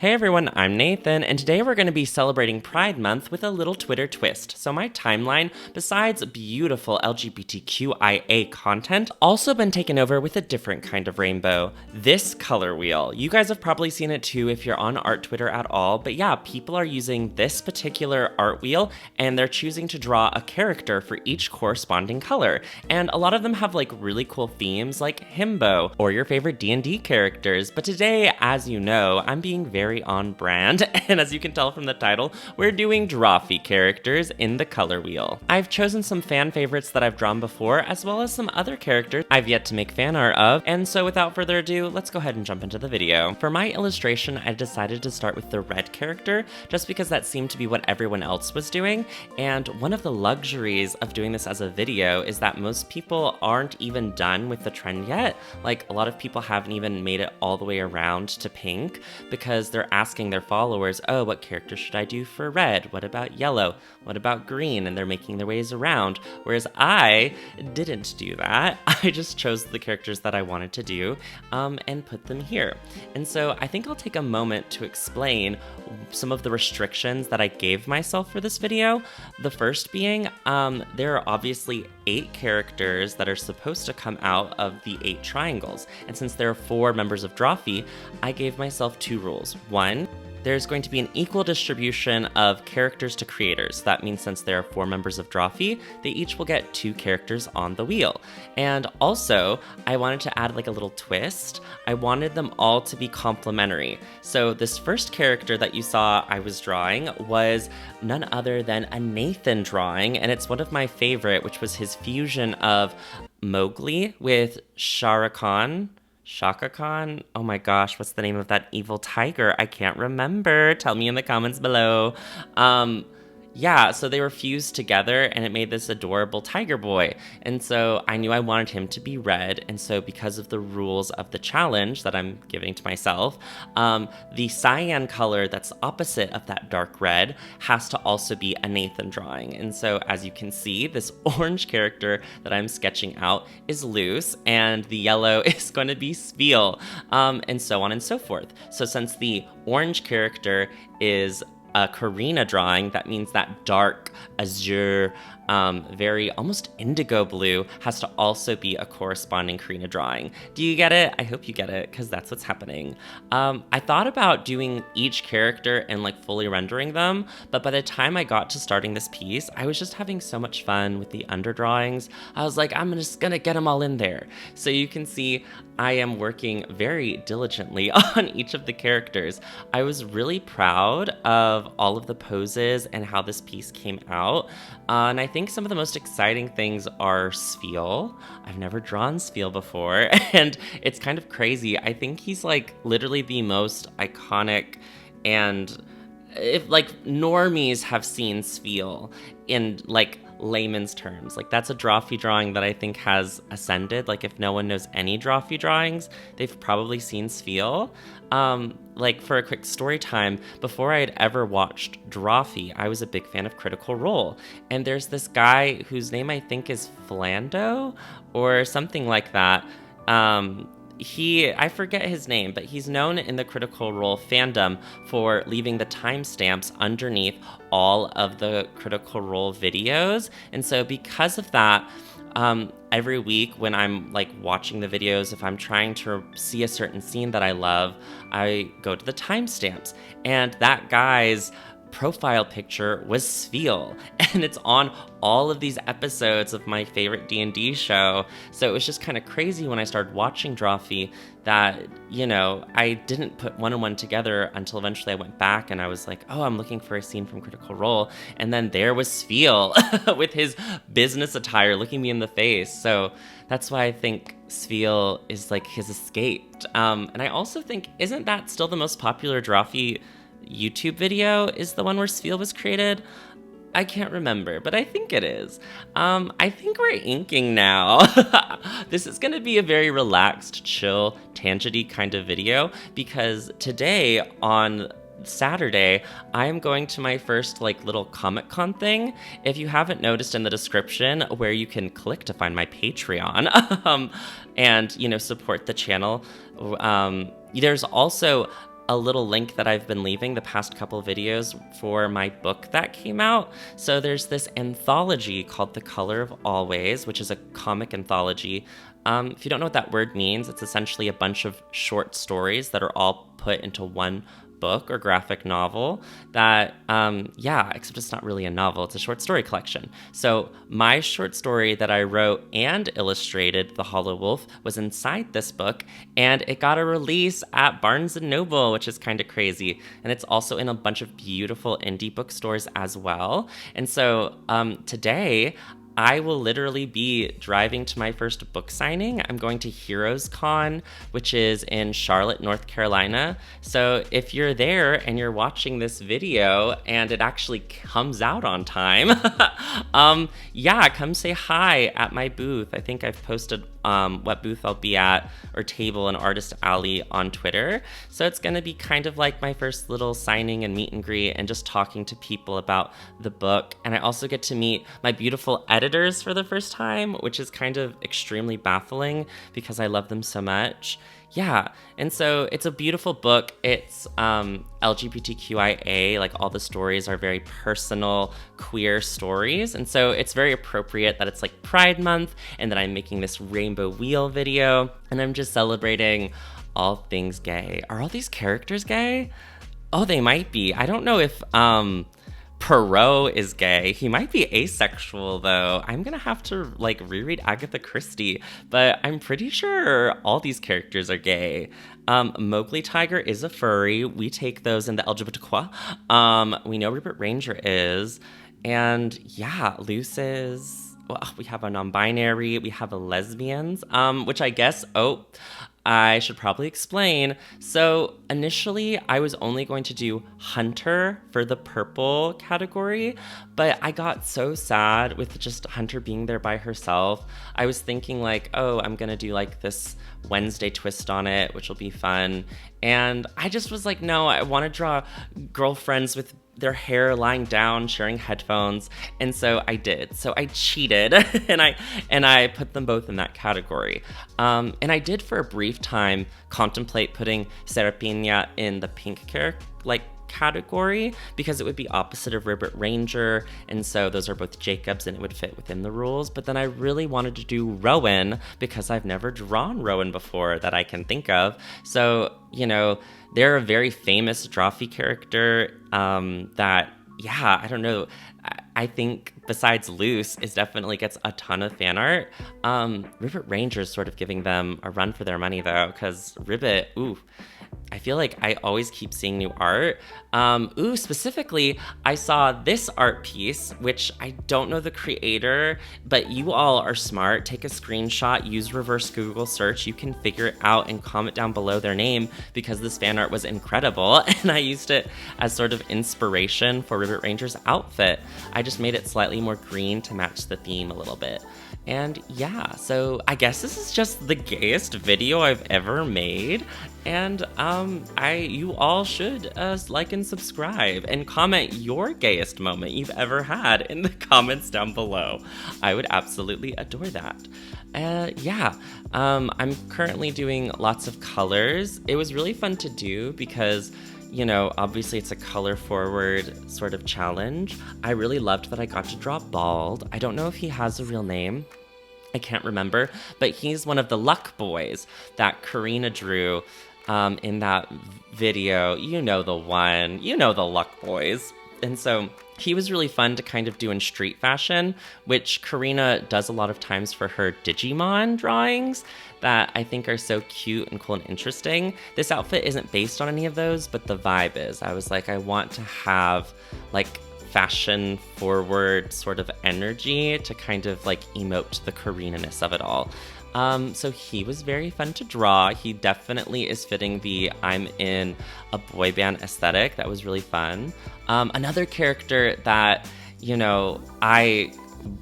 Hey everyone, I'm Nathan, and today we're going to be celebrating Pride Month with a little Twitter twist. So my timeline, besides beautiful LGBTQIA content, also been taken over with a different kind of rainbow. This color wheel. You guys have probably seen it too if you're on art Twitter at all, but yeah, people are using this particular art wheel and they're choosing to draw a character for each corresponding color. And a lot of them have like really cool themes like himbo or your favorite D&D characters. But today, as you know, I'm being very on brand, and as you can tell from the title, we're doing Drawfee characters in the color wheel. I've chosen some fan favorites that I've drawn before, as well as some other characters I've yet to make fan art of, and so without further ado, let's go ahead and jump into the video. For my illustration, I decided to start with the red character, just because that seemed to be what everyone else was doing, and one of the luxuries of doing this as a video is that most people aren't even done with the trend yet. Like, a lot of people haven't even made it all the way around to pink, because they're asking their followers, oh, what character should I do for red? What about yellow? What about green? And they're making their ways around. Whereas I didn't do that. I just chose the characters that I wanted to do and put them here. And so I think I'll take a moment to explain some of the restrictions that I gave myself for this video. The first being, there are obviously 8 characters that are supposed to come out of the 8 triangles. And since there are 4 members of Drawfee, I gave myself 2 rules. One, there's going to be an equal distribution of characters to creators. That means since there are 4 members of Drawfee, they each will get 2 characters on the wheel. And also, I wanted to add like a little twist. I wanted them all to be complementary. So this first character that you saw I was drawing was none other than a Nathan drawing, and it's one of my favorite, which was his fusion of Mowgli with Shaka Khan? Oh my gosh, what's the name of that evil tiger? I can't remember. Tell me in the comments below. Yeah, so they were fused together and it made this adorable tiger boy. And so I knew I wanted him to be red. And so because of the rules of the challenge that I'm giving to myself, the cyan color that's opposite of that dark red has to also be a Nathan drawing. And so as you can see, this orange character that I'm sketching out is loose and the yellow is going to be Spiel, and so on and so forth. So since the orange character is a Karina drawing, that means that dark azure, very almost indigo blue has to also be a corresponding Karina drawing. Do you get it? I hope you get it, because that's what's happening. I thought about doing each character and like fully rendering them, but by the time I got to starting this piece, I was just having so much fun with the underdrawings. I was like, I'm just gonna get them all in there. So you can see I am working very diligently on each of the characters. I was really proud of all of the poses and how this piece came out. And I think some of the most exciting things are Spiel. I've never drawn Spiel before, and it's kind of crazy. I think he's like literally the most iconic, and if like normies have seen Spiel in like layman's terms, like that's a Drawfee drawing that I think has ascended. Like if no one knows any Drawfee drawings, they've probably seen Spiel. Like for a quick story time, before I had ever watched Drawfee, I was a big fan of Critical Role. And there's this guy whose name I think is Flando or something like that. I forget his name, but he's known in the Critical Role fandom for leaving the timestamps underneath all of the Critical Role videos. And so because of that, every week when I'm like watching the videos, if I'm trying to see a certain scene that I love, I go to the timestamps, and that guy's profile picture was Spiel, and it's on all of these episodes of my favorite D&D show. So it was just kind of crazy when I started watching Drawfee that, you know, I didn't put one and one together until eventually I went back and I was like, oh, I'm looking for a scene from Critical Role, and then there was Spiel with his business attire looking me in the face. So that's why I think Spiel is like his escape. And I also think, isn't that still the most popular Drawfee YouTube video, is the one where Spiel was created? I can't remember, but I think it is. I think we're inking now. This is gonna be a very relaxed, chill, tangent-y kind of video, because today on Saturday, I am going to my first like little Comic-Con thing. If you haven't noticed in the description where you can click to find my Patreon and, you know, support the channel, there's also a little link that I've been leaving the past couple videos for my book that came out. So there's this anthology called The Color of Always, which is a comic anthology. If you don't know what that word means, it's essentially a bunch of short stories that are all put into one book or graphic novel that, except it's not really a novel, it's a short story collection. So my short story that I wrote and illustrated, The Hollow Wolf, was inside this book, and it got a release at Barnes & Noble, which is kind of crazy. And it's also in a bunch of beautiful indie bookstores as well. And so today, I will literally be driving to my first book signing. I'm going to Heroes Con, which is in Charlotte, North Carolina. So if you're there and you're watching this video and it actually comes out on time, come say hi at my booth. I think I've posted what booth I'll be at, or table in Artist Alley on Twitter. So it's going to be kind of like my first little signing and meet and greet and just talking to people about the book. And I also get to meet my beautiful editors for the first time, which is kind of extremely baffling because I love them so much. Yeah, and so it's a beautiful book. It's LGBTQIA, like all the stories are very personal, queer stories. And so it's very appropriate that it's like Pride Month and that I'm making this rainbow wheel video and I'm just celebrating all things gay. Are all these characters gay? Oh, they might be. I don't know if Perot is gay. He might be asexual though. I'm gonna have to like reread Agatha Christie, but I'm pretty sure all these characters are gay. Mowgli Tiger is a furry. We take those in the LGBTQ. We know Rupert Ranger is, and yeah, Luce is. Well, we have a non-binary. We have a lesbians, which I guess. I should probably explain. So initially, I was only going to do Hunter for the purple category, but I got so sad with just Hunter being there by herself. I was thinking like, I'm gonna do like this Wednesday twist on it, which will be fun. And I just was like, no, I want to draw girlfriends with their hair lying down, sharing headphones, and so I did. So I cheated, and I put them both in that category. And I did for a brief time contemplate putting Serapina in the pink category because it would be opposite of Rupert Ranger, and so those are both Jacobs and it would fit within the rules. But then I really wanted to do Rowan because I've never drawn Rowan before that I can think of. So, they're a very famous Drawfee character that, I don't know. I think besides Luce, it definitely gets a ton of fan art. Rupert Ranger's sort of giving them a run for their money though, because Ribbit, I feel like I always keep seeing new art. Specifically, I saw this art piece, which I don't know the creator, but you all are smart. Take a screenshot, use reverse Google search. You can figure it out and comment down below their name because this fan art was incredible. And I used it as sort of inspiration for Ribbit Ranger's outfit. I just made it slightly more green to match the theme a little bit. And so I guess this is just the gayest video I've ever made. And you all should like and subscribe and comment your gayest moment you've ever had in the comments down below. I would absolutely adore that. I'm currently doing lots of colors. It was really fun to do because obviously it's a color forward sort of challenge. I really loved that I got to draw Bald. I don't know if he has a real name. I can't remember, but he's one of the Luck Boys that Karina drew in that video. You know the one. You know the Luck Boys. And so he was really fun to kind of do in street fashion, which Karina does a lot of times for her Digimon drawings that I think are so cute and cool and interesting. This outfit isn't based on any of those, but the vibe is. I was like, I want to have like fashion forward sort of energy to kind of like emote the Karina-ness of it all. So he was very fun to draw. He definitely is fitting the I'm in a boy band aesthetic. That was really fun. Another character that, I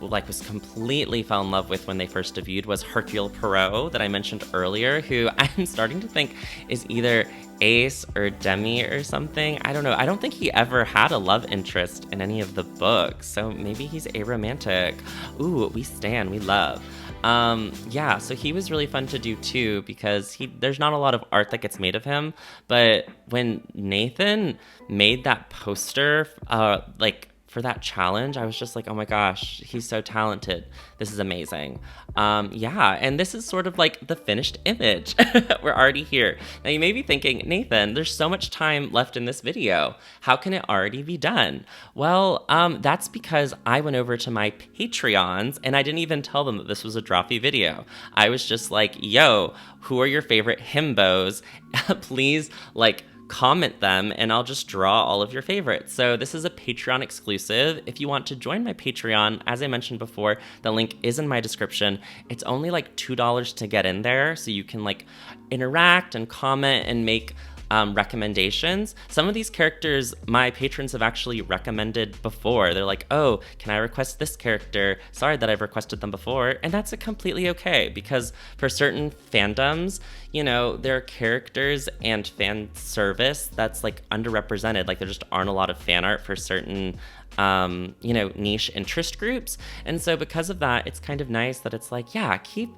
like was completely fell in love with when they first debuted was Hercule Poirot that I mentioned earlier, who I'm starting to think is either Ace or Demi or something. I don't know. I don't think he ever had a love interest in any of the books, so maybe he's aromantic. Ooh, we stan, we love. Yeah, so he was really fun to do too, because there's not a lot of art that gets made of him, but when Nathan made that poster, like for that challenge, I was just like, oh my gosh, he's so talented. This is amazing. Yeah, and this is sort of like the finished image. We're already here. Now you may be thinking, Nathan, there's so much time left in this video. How can it already be done? Well, that's because I went over to my Patreons and I didn't even tell them that this was a Drawfee video. I was just like, yo, who are your favorite himbos? Please, like, comment them and I'll just draw all of your favorites. So this is a Patreon exclusive. If you want to join my Patreon, as I mentioned before, the link is in my description. It's only like $2 to get in there, so you can like interact and comment and make recommendations. Some of these characters my patrons have actually recommended before. They're like, oh, can I request this character? Sorry that I've requested them before. And that's completely okay, because for certain fandoms, you know, there are characters and fan service that's like underrepresented. Like there just aren't a lot of fan art for certain you know, niche interest groups. And so because of that, it's kind of nice that it's like, yeah, keep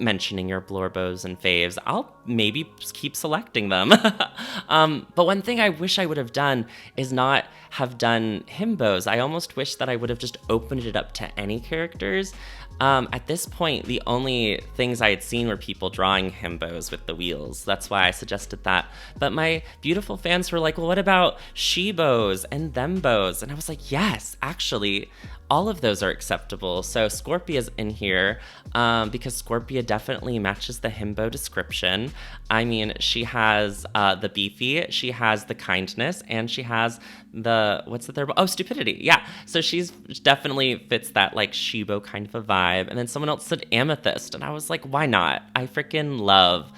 mentioning your Blorbos and faves. I'll maybe keep selecting them. But one thing I wish I would have done is not have done himbos. I almost wish that I would have just opened it up to any characters. At this point, the only things I had seen were people drawing himbos with the wheels. That's why I suggested that. But my beautiful fans were like, well, what about shebos and thembos? And I was like, yes, actually, all of those are acceptable. So Scorpia's in here because Scorpia definitely matches the himbo description. I mean, she has the beefy, she has the kindness, and she has the, what's the third one? Oh, stupidity. Yeah. So she's definitely fits that like shebo kind of a vibe. And then someone else said amethyst. And I was like, why not? I freaking love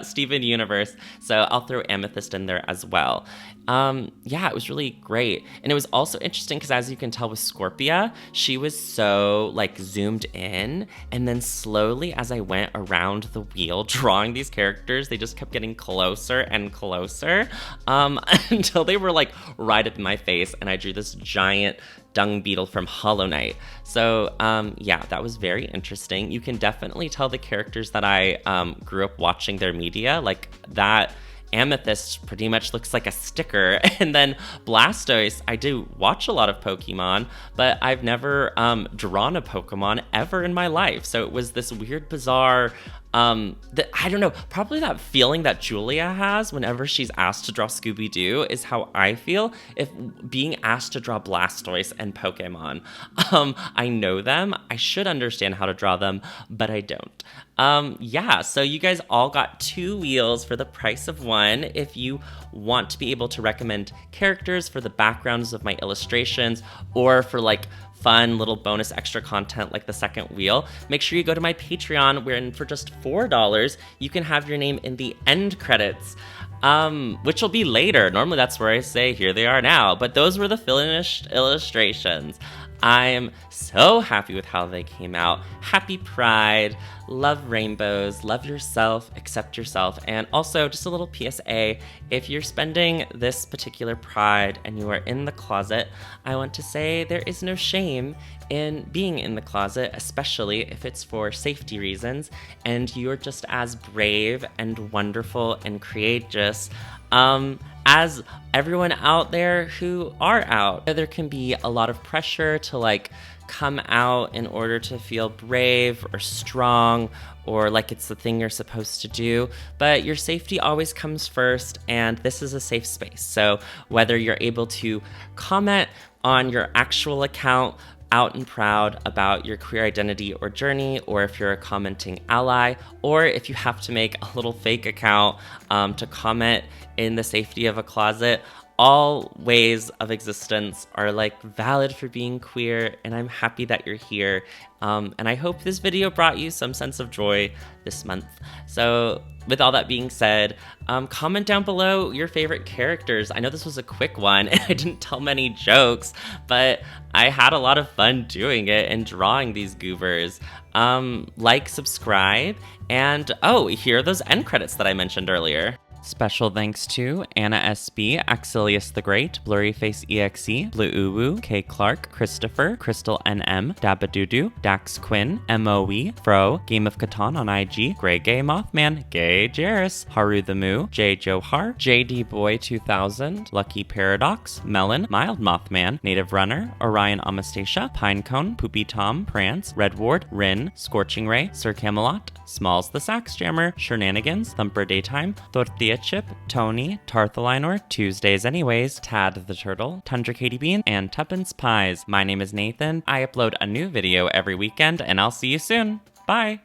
Steven Universe. So I'll throw amethyst in there as well. Yeah, it was really great. And it was also interesting because as you can tell with Scorpia, she was so like zoomed in, and then slowly as I went around the wheel drawing these characters, they just kept getting closer and closer until they were like right up in my face, and I drew this giant dung beetle from Hollow Knight. So yeah, that was very interesting. You can definitely tell the characters that I grew up watching their media, like that Amethyst pretty much looks like a sticker. And then Blastoise, I do watch a lot of Pokemon, but I've never drawn a Pokemon ever in my life. So it was this weird, bizarre, that I don't know, probably that feeling that Julia has whenever she's asked to draw Scooby-Doo is how I feel if being asked to draw Blastoise and Pokemon. I know them, I should understand how to draw them, but I don't. Yeah, so you guys all got 2 wheels for the price of 1. If you want to be able to recommend characters for the backgrounds of my illustrations, or for like fun little bonus extra content like the second wheel, make sure you go to my Patreon, wherein for just $4, you can have your name in the end credits, which will be later. Normally that's where I say, here they are now, but those were the finished illustrations. I am so happy with how they came out. Happy Pride, love rainbows, love yourself, accept yourself. And also just a little PSA, if you're spending this particular Pride and you are in the closet, I want to say there is no shame in being in the closet, especially if it's for safety reasons and you're just as brave and wonderful and courageous as everyone out there who are out. There can be a lot of pressure to like come out in order to feel brave or strong or like it's the thing you're supposed to do, but your safety always comes first, and this is a safe space. So whether you're able to comment on your actual account out and proud about your queer identity or journey, or if you're a commenting ally, or if you have to make a little fake account to comment in the safety of a closet, all ways of existence are like valid for being queer, and I'm happy that you're here. And I hope this video brought you some sense of joy this month. So with all that being said, comment down below your favorite characters. I know this was a quick one and I didn't tell many jokes, but I had a lot of fun doing it and drawing these goobers. Like, subscribe, and oh, here are those end credits that I mentioned earlier. Special thanks to Anna SB, Axilius the Great, Blurryface EXE, Blue Uwu, K Clark, Christopher, Crystal NM, Dabadoodoo, Dax Quinn, MOE, Fro, Game of Catan on IG, Grey Gay Mothman, Gay Jairus, Haru the Moo, J Johar, JD Boy 2000, Lucky Paradox, Melon, Mild Mothman, Native Runner, Orion Amastasia, Pinecone, Poopy Tom, Prance, Redward, Rin, Scorching Ray, Sir Camelot, Smalls the Sax Jammer, Shenanigans, Thumper Daytime, Tortilla Chip, Tony, Tarthalinor, Tuesdays Anyways, Tad the Turtle, Tundra Katie Bean, and Tuppence Pies. My name is Nathan. I upload a new video every weekend, and I'll see you soon. Bye!